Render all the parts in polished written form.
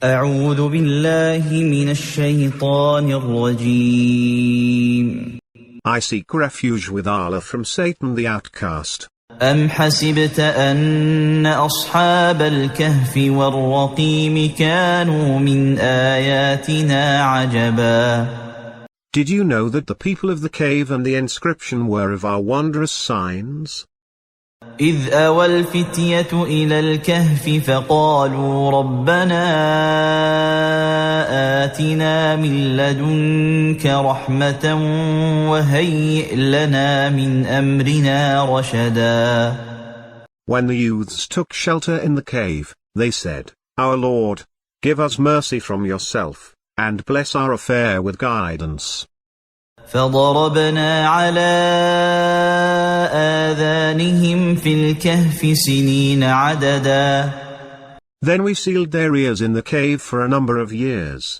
أعوذ بالله من الشيطان الرجيم. I seek refuge with Allah from Satan the outcast. أم حسبت أن أصحاب الكهف والرقيم كانوا من آياتنا عجبا. Did you know that the people of the cave and the inscription were of our wondrous signs? إذ أوى الفتية إلى الكهف فقالوا ربنا آتنا من لدنك رحمة وهيئ لنا من أمرنا رشدا. When the youths took shelter in the cave, they said, Our Lord, give us mercy from yourself, and bless our affair with guidance. فضربنا على آذانهم في الكهف سنين عددا. Then we sealed their ears in the cave for a number of years.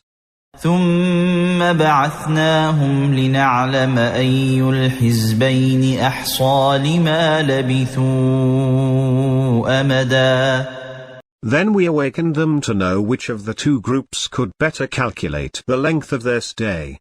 ثم بعثناهم لنعلم أي الحزبين أحصى لما لبثوا أمدا. Then we awakened them to know which of the two groups could better calculate the length of their stay.